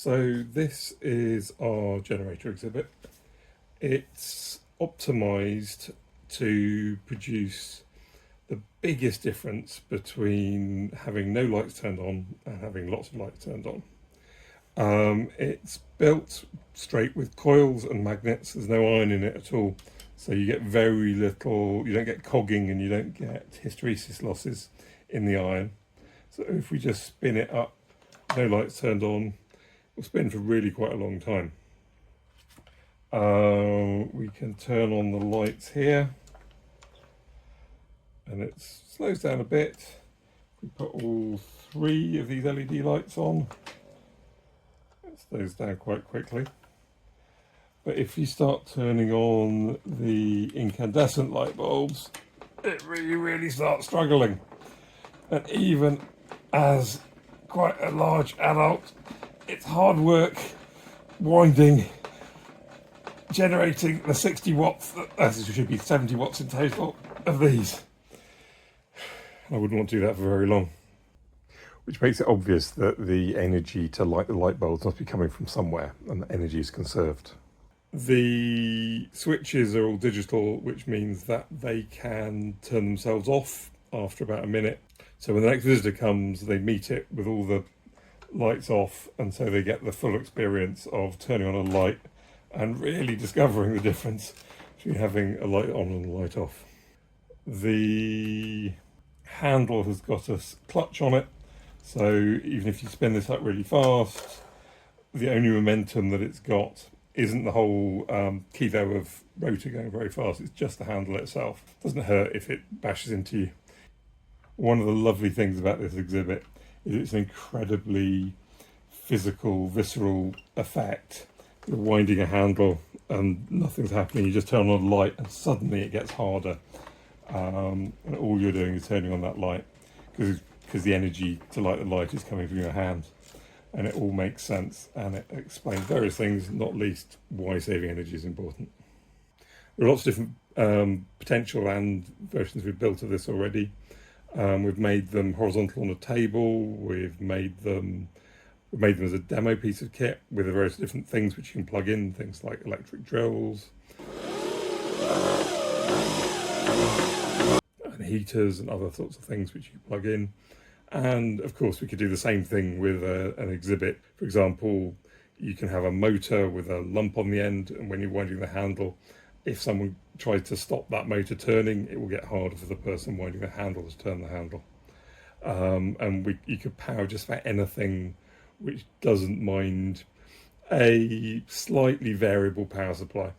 So this is our generator exhibit. It's optimized to produce the biggest difference between having no lights turned on and having lots of lights turned on. It's built straight with coils and magnets. There's no iron in it at all. So you get very little, you don't get cogging and you don't get hysteresis losses in the iron. So if we just spin it up, no lights turned on, it'll spin for really quite a long time. We can turn on the lights here and it slows down a bit. We put all 3 of these LED lights on. It slows down quite quickly. But if you start turning on the incandescent light bulbs, it really starts struggling. And even as quite a large adult, it's hard work winding, generating the 60 watts, as it should be 70 watts in total, of these. I wouldn't want to do that for very long. Which makes it obvious that the energy to light the light bulbs must be coming from somewhere, and the energy is conserved. The switches are all digital, which means that they can turn themselves off after about a minute. So when the next visitor comes, they meet it with all the lights off, and so they get the full experience of turning on a light and really discovering the difference between having a light on and a light off. The handle has got a clutch on it, so even if you spin this up really fast, the only momentum that it's got isn't the whole kilo of rotor going very fast, it's just the handle itself. It doesn't hurt if it bashes into you. One of the lovely things about this exhibit is it's an incredibly physical, visceral effect. You're winding a handle and nothing's happening, you just turn on a light and suddenly it gets harder. And all you're doing is turning on that light because the energy to light the light is coming from your hand. And it all makes sense, and it explains various things, not least why saving energy is important. There are lots of different potential and versions we've built of this already. We've made them horizontal on a table. We've made them as a demo piece of kit with the various different things which you can plug in, things like electric drills and heaters and other sorts of things which you plug in. And of course we could do the same thing with an exhibit. For example, you can have a motor with a lump on the end, and when you're winding the handle, if someone tries to stop that motor turning, it will get harder for the person winding the handle to turn the handle. And you could power just about anything which doesn't mind a slightly variable power supply.